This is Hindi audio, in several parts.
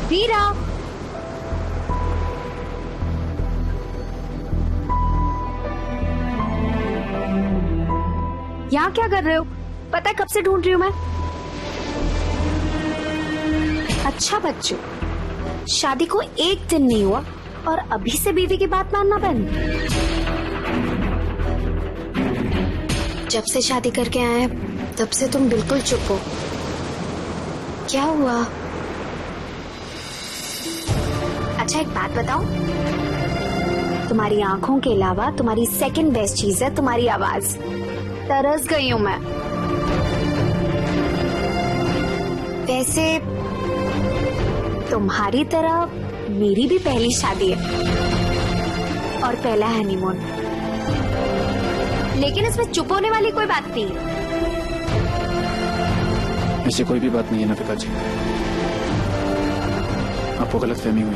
वीरा, यहाँ क्या कर रहे हो? पता है कब से ढूंढ रही हूँ मैं। अच्छा बच्चों, शादी को एक दिन नहीं हुआ और अभी से बीवी की बात मानना बंद। जब से शादी करके आए तब से तुम बिल्कुल चुप हो। क्या हुआ? अच्छा एक बात बताओ, तुम्हारी आंखों के अलावा तुम्हारी सेकंड बेस्ट चीज है तुम्हारी आवाज। तरस गई हूं मैं। वैसे तुम्हारी तरह मेरी भी पहली शादी है और पहला हनीमून, लेकिन इसमें चुप होने वाली कोई बात नहीं है। ऐसी कोई भी बात नहीं है नफिका जी, आपको गलतफहमी हुई।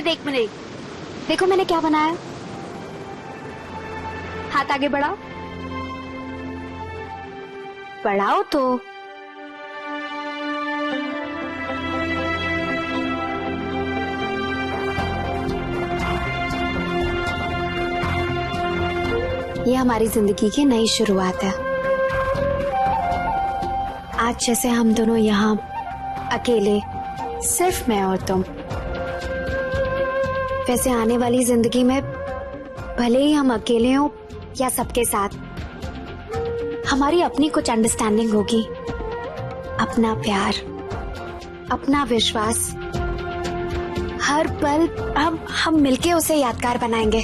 एक मिनट, देखो मैंने क्या बनाया। हाथ आगे बढ़ाओ, बढ़ाओ तो। ये हमारी जिंदगी की नई शुरुआत है। आज जैसे हम दोनों यहाँ अकेले, सिर्फ मैं और तुम, वैसे आने वाली जिंदगी में भले ही हम अकेले हों या सबके साथ, हमारी अपनी कुछ अंडरस्टैंडिंग होगी, अपना प्यार, अपना विश्वास। हर पल हम मिलके उसे यादगार बनाएंगे।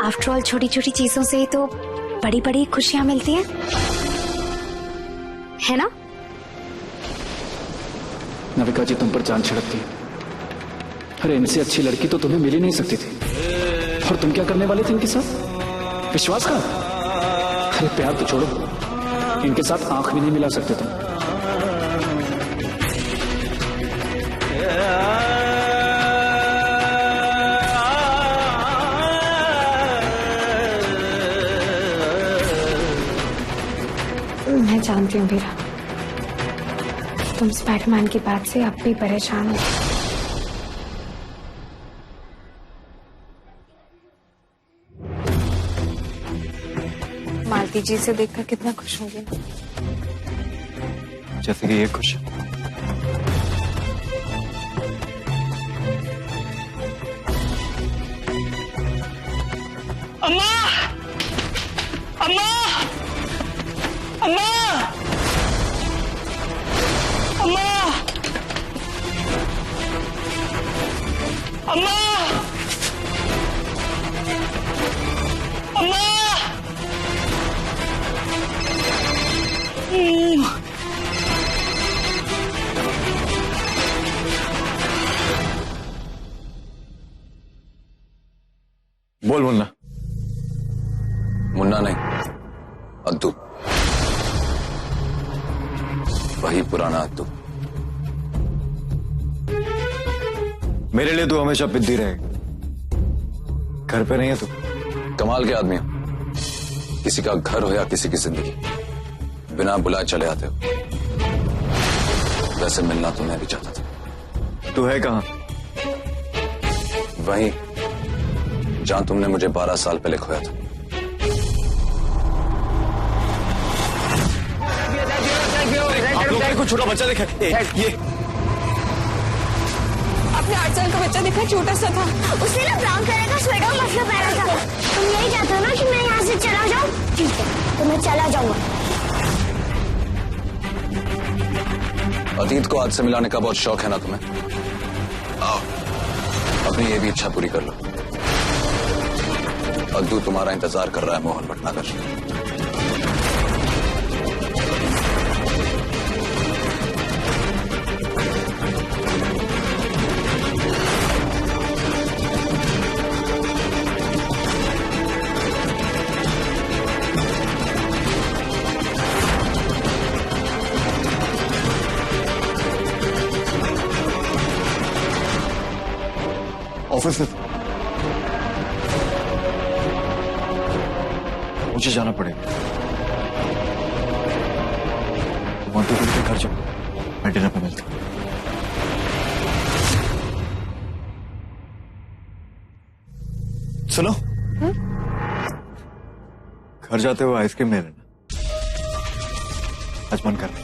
आफ्टर ऑल छोटी छोटी चीजों से ही तो बड़ी बड़ी खुशियां मिलती हैं, है ना? नविका जी तुम पर जान छिड़कती है। अरे इनसे अच्छी लड़की तो तुम्हें मिल ही नहीं सकती थी, और तुम क्या करने वाले थे इनके साथ? विश्वास का? अरे प्यार तो छोड़ो, इनके साथ आंख भी नहीं मिला सकते तुम। मैं जानती हूँ वीरा, तुम स्पाइडरमैन की बात से अब भी परेशान हो। मालती जी से देखकर कितना खुश होंगे, जैसे कि ये खुश है। अम्मा! अम्मा! अम्मा! अम्मा! अम्मा! अम्मा! बोल मुन्ना। मुन्ना नहीं, अद्दू। वही पुराना अद्दू। मेरे लिए तू हमेशा पिद्दी रहेगी। घर पे नहीं है तू? कमाल के आदमी हो, किसी का घर हो या किसी की जिंदगी, बिना बुलाए चले आते हो। वैसे मिलना तो मैं भी चाहता था। तू है कहाँ? वहीं जहां तुमने मुझे 12 साल पहले खोया था। आप लोग को छोटा बच्चा देखा? ये अपने 8 साल का बच्चा देखा, छोटा सा था। उसने ना ब्राउन कलर का स्वेटर और मफलर पहना था। तुम यही चाहते हो ना कि मैं यहाँ से चला जाऊँ? ठीक है, तो मैं चला जाऊंगा। अतीत को आज से मिलाने का बहुत शौक है ना तुम्हें? आओ, अपनी ये भी इच्छा पूरी कर लो। अद्दू तुम्हारा इंतजार कर रहा है मोहन भटनागर। ऑफिस में मुझे जाना पड़ेगा। मोंटी को लेकर घर जाओ, मैं डिनर पे मिलता हूँ। सुनो, घर जाते हुए आइसक्रीम ले लेना, आज मन कर रहा है।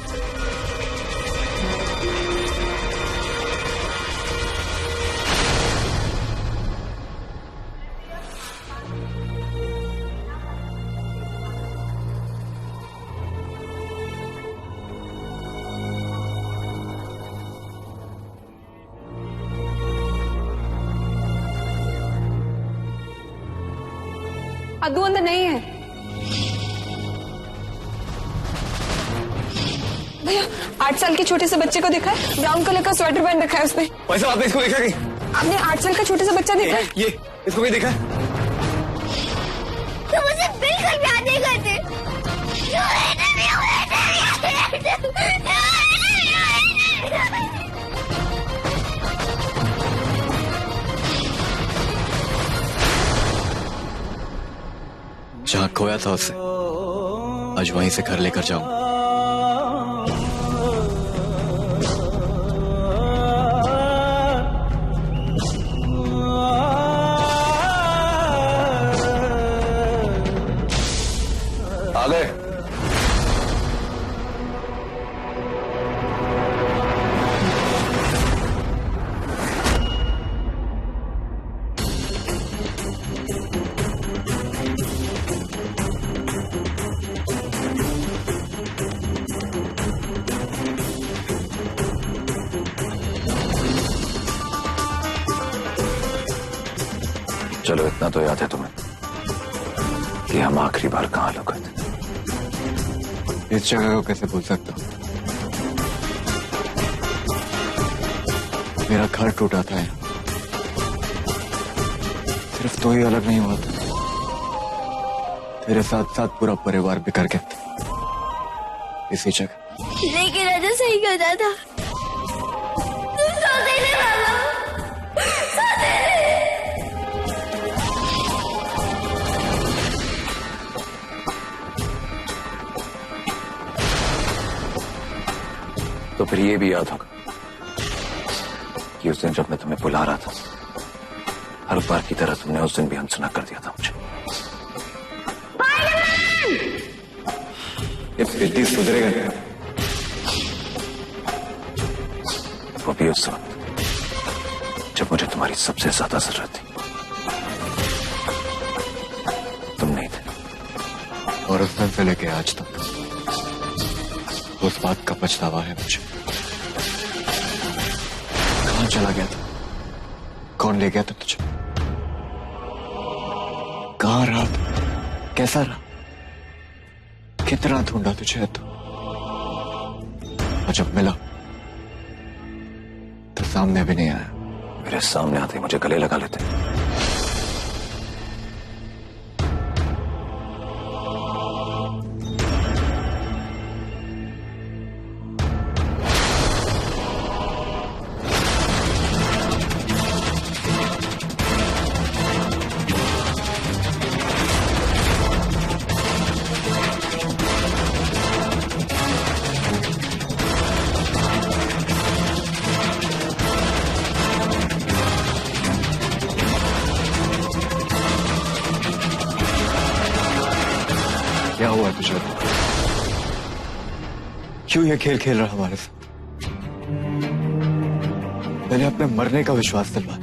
अद्दू अंदर नहीं है। भैया 8 साल के छोटे से बच्चे को देखा है, ब्राउन कलर का स्वेटर पहन रखा है उसने। भाई साहब, आपने इसको देखा नहीं? आपने 8 साल का छोटे से बच्चा देखा है? ये इसको भी देखा? तुम मुझे बिल्कुल प्यार नहीं करते। जहाँ खोया था उसे आज वहीं से घर लेकर जाऊं। आ गए। चलो, इतना तो याद है तुम्हें कि हम आखिरी बार कहां लुके थे। इस जगह को कैसे भूल सकता हूं? मेरा घर टूटा था यहाँ। सिर्फ तो ही अलग नहीं हुआ था, तेरे साथ साथ पूरा परिवार बिखर गया था इसी जगह। लेकिन राजा सही कहता था, तुम सौतेले बाबा, सौतेले। तो फिर ये भी याद होगा कि उस दिन जब मैं तुम्हें बुला रहा था, हर बार की तरह तुमने उस दिन भी अनसुना कर दिया था मुझे। ये बिल्ली सुधरेगा नहीं। वो भी उस वक्त जब मुझे तुम्हारी सबसे ज्यादा जरूरत थी। तुम नहीं थे। और उस दिन से लेके आज तक उस बात का पछतावा है मुझे। कहां चला गया था? कौन ले गया था तुझे? कहां रहा था? कैसा रहा? कितना ढूंढा तुझे तो? और जब मिला तो सामने भी नहीं आया। मेरे सामने आते ही मुझे गले लगा लेते। क्या हुआ तुझे? क्यों ये खेल खेल रहा हमारे साथ? मैंने अपने मरने का विश्वास दिलवाया,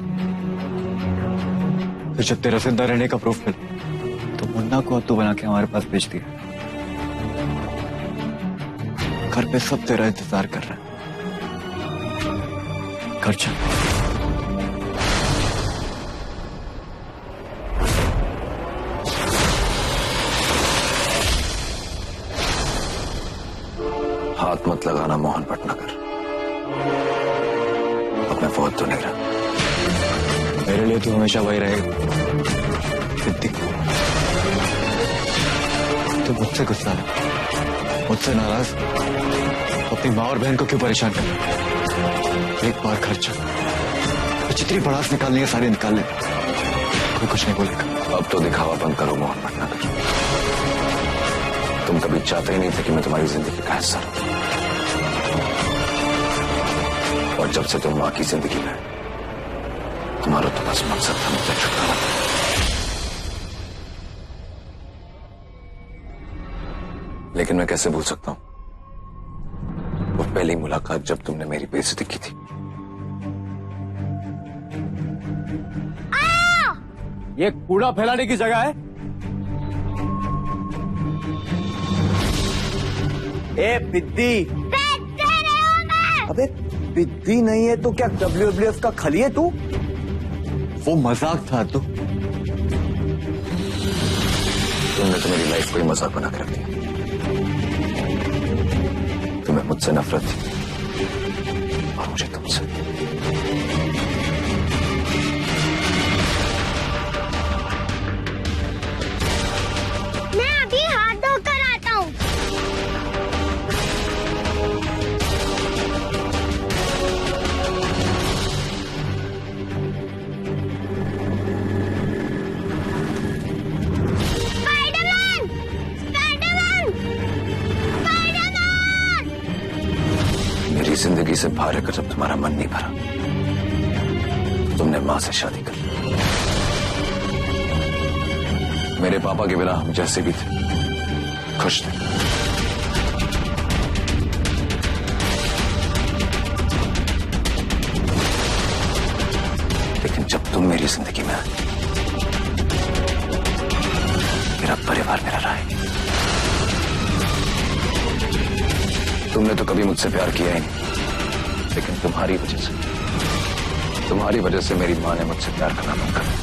फिर जब तेरा जिंदा रहने का प्रूफ मिला तो मुन्ना को अत्तू बना के हमारे पास भेज दिया। घर पे सब तेरा इंतजार कर रहे हैं। घर चल। हाथ मत लगाना मोहन भटनागर। अब मैं फौज तो नहीं रहा। मेरे लिए तो हमेशा वही रहेगा सिद्दीक। तो मुझसे गुस्सा है, मुझसे नाराज, अपनी माँ और बहन को क्यों परेशान कर? एक बार घर चल, जितनी भड़ास निकालनी है सारी निकाल ले, कोई कुछ नहीं बोलेगा। अब तो दिखावा बंद करो मोहन भटनागर। तुम कभी चाहते ही नहीं थे कि मैं तुम्हारी जिंदगी का हिस्सा रहूं। और जब से तुम मां की जिंदगी में, तुम्हारा तो बस मकसद था मुझे छुटकारा। लेकिन मैं कैसे भूल सकता हूं वो पहली मुलाकात जब तुमने मेरी बेइज्जती की थी। ये कूड़ा फैलाने की जगह है। ए बिद्दी, अबे बिद्दी नहीं है तो क्या WWF का खली है तू? वो मजाक था तो। तुमने तो मेरी लाइफ को ही मजाक बना के रख दिया। तुम्हें मुझसे नफरत थी और मुझे तुमसे। मैं अभी हाथ धोकर आता हूँ। स्पाइडरमैन! स्पाइडरमैन! स्पाइडरमैन! मेरी जिंदगी से बाहर रहकर जब तुम्हारा मन नहीं भरा, तुमने मां से शादी कर ली। मेरे पापा के बिना हम जैसे भी थे खुश थे। लेकिन जब तुम मेरी जिंदगी में आए, मेरा परिवार मेरा रहा है। तुमने तो कभी मुझसे प्यार किया ही नहीं, लेकिन तुम्हारी वजह से मेरी मां ने मुझसे प्यार करना बंद कर दिया।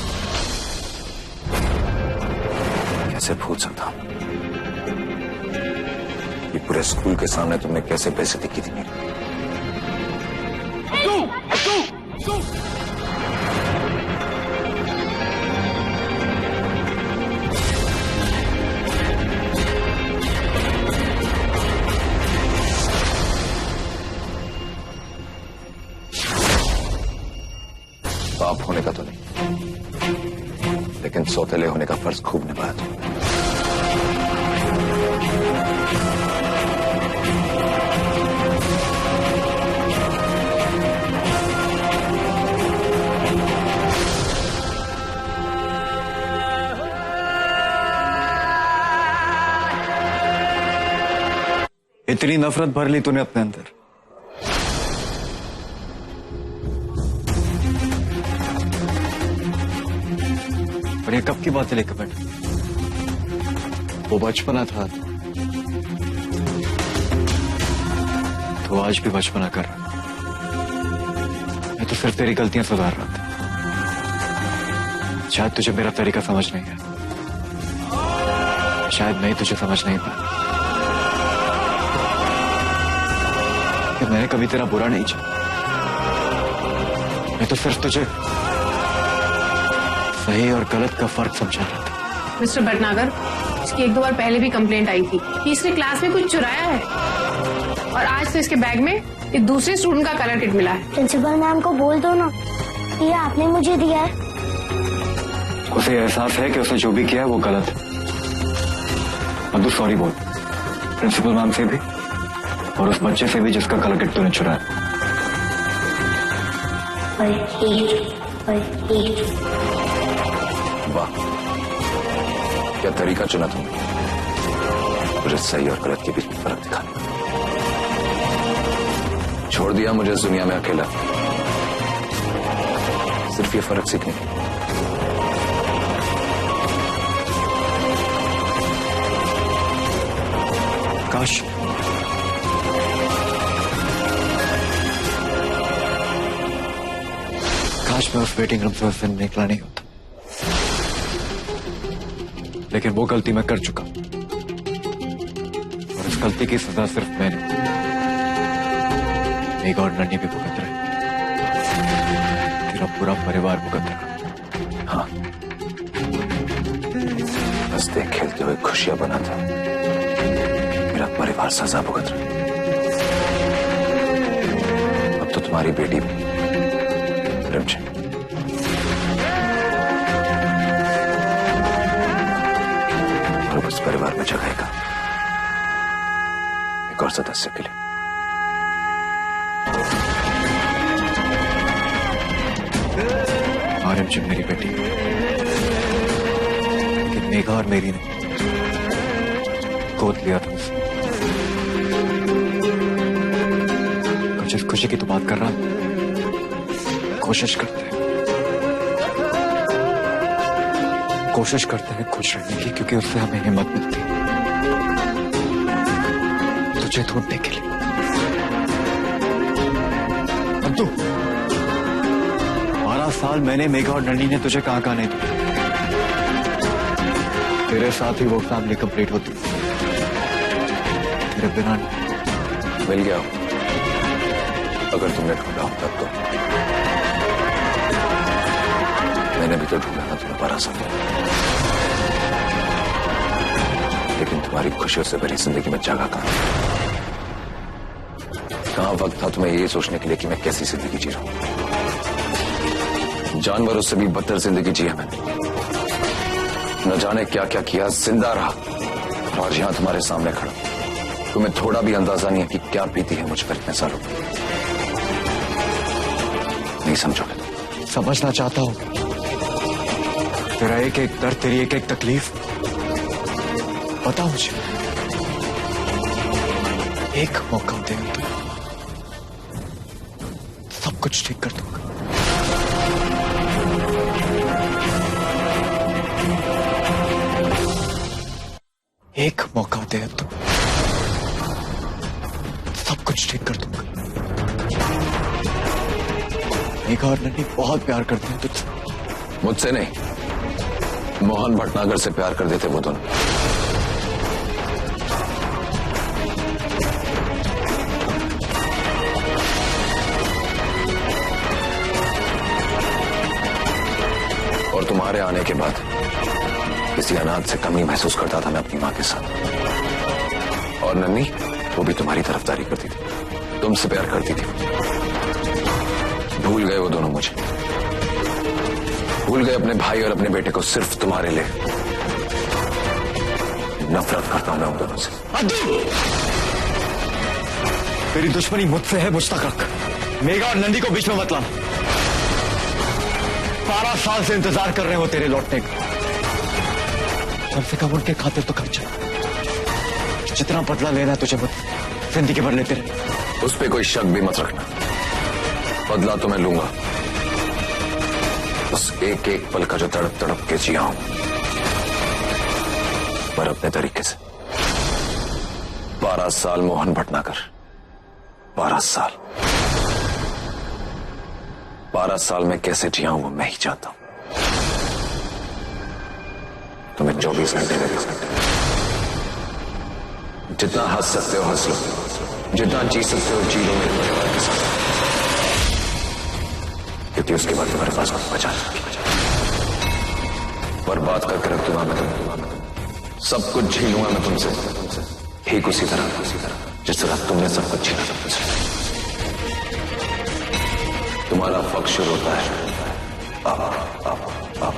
कैसे भूल सकता हूं कि पूरे स्कूल के सामने तुमने कैसे बेइज्जती की थी मेरी। बाप होने का तो नहीं, लेकिन सौतेले होने का फर्ज खूब निभाया तुमने। इतनी नफरत भर ली तूने अपने अंदर। और ये कब की बात है लेकर बैठा? वो बचपना था तो आज भी बचपना कर रहा। मैं तो सिर्फ तेरी गलतियां सुधार रहा था। शायद तुझे मेरा तरीका समझ नहीं है, शायद मैं तुझे समझ नहीं पाया। मैंने कभी तेरा बुरा नहीं चाहा, मैं तो सिर्फ तुझे सही और गलत का फर्क समझा रहा था। मिस्टर भटनागर, इसकी 1-2 बार पहले भी कंप्लेंट आई थी कि इसने क्लास में कुछ चुराया है, और आज तो इसके बैग में एक दूसरे स्टूडेंट का कलर किट मिला है। प्रिंसिपल मैम को बोल दो ना, ये आपने मुझे दिया है। उसे एहसास है कि उसने जो भी किया है वो गलत है। अब तू सॉरी बोल, प्रिंसिपल मैम से भी और उस बच्चे से भी जिसका कलर किट तूने चुराया। वाह, क्या तरीका चुना तुमने मुझे सही और गलत के बीच में फर्क दिखाने का। छोड़ दिया मुझे इस दुनिया में अकेला सिर्फ ये फर्क सीखने के। काश मैं उस वेटिंग रूम से उस दिन निकला नहीं होता, लेकिन वो गलती मैं कर चुका और उस गलती की सजा सिर्फ मैंने, एक और नन्ही भी भुगत रहे, तेरा पूरा परिवार भुगत रहा। हाँ, हंसते खेलते हुए खुशियां बनाता मेरा परिवार सजा भुगत रहा। अब तो तुम्हारी बेटी भी रिमझिम। और उस परिवार में जगह का एक और सदस्य के लिए। आर्यन जी मेरी बेटी, लेकिन मेघा और मेरी ने गोद लिया था उसे। कुछ इस खुशी की तो बात कर रहा, कोशिश करते हैं खुश रहने की, क्योंकि उससे हमें हिम्मत मिलती है तुझे ढूंढने के लिए। अब तू 12 साल मैंने, मेघा और नन्ही ने तुझे कहां नहीं दिया। तेरे साथ ही वो फैमिली कंप्लीट होती, तेरे बिना मिल गया हो। अगर तुमने ढूंढा हो तब तो। मैंने भी तो ढूंढा ना तुम्हें 12 साल, लेकिन तुम्हारी खुशियों से भरी जिंदगी में जगह कहां वक्त था तुम्हें ये सोचने के लिए कि मैं कैसी जिंदगी जी रहा हूं। जानवरों से भी बदतर जिंदगी जी है मैंने। न जाने क्या क्या किया, जिंदा रहा, और यहां तुम्हारे सामने खड़ा। तुम्हें थोड़ा भी अंदाजा नहीं है कि क्या बीती है मुझ पर इतने सालों। नहीं समझोगे? समझना चाहता हूं तेरा एक एक दर्द, तेरी एक एक तकलीफ। बता मुझे, एक मौका दे तो सब कुछ ठीक कर दूंगा। एक मौका दे तो सब कुछ ठीक कर दूंगा। मेघा और नन्ही बहुत प्यार करते हैं तुझसे। मुझसे नहीं, मोहन भटनागर से प्यार कर देते वो दोनों। और तुम्हारे आने के बाद किसी अनाथ से कमी महसूस करता था मैं अपनी मां के साथ। और नन्ही, वो भी तुम्हारी तरफदारी करती थी, तुमसे प्यार करती थी। भूल गए वो दोनों मुझे, भूल गए अपने भाई और अपने बेटे को सिर्फ तुम्हारे लिए। नफरत करता हूं मैं उन दोनों से। तेरी दुश्मनी मुझसे है, मुझ तक रख। मेघा और नंदी को बीच में मत लाना। 12 साल से इंतजार कर रहे हो तेरे लौटने का। कम से कम उनके खातिर तो खर्चा, जितना बदला लेना है तुझे जिंदगी भर लेते रहे। उस पर कोई शक भी मत रखना, बदला तो मैं लूंगा। उस एक एक पल का जो तड़प तड़प के जिया हूं, पर अपने तरीके से। 12 साल मोहन भटनागर, 12 साल। 12 साल में कैसे जिया हूं वो मैं ही जानता हूं। तुम्हें 24 घंटे लगे, जितना हंस सकते हो हंस लो, जितना जी सकते हो जी लो मेरे परिवार के साथ, क्योंकि उसके बाद तुम्हारे पास कुछ बचा नहीं। बर्बाद करके रख दूंगा मैं तुम्हें, सब कुछ झीलूंगा मैं तुमसे, ठीक उसी तरह जिस तरह तुमने सब कुछ छीना था मुझसे। तुम्हारा वक्त शुरू होता है अब।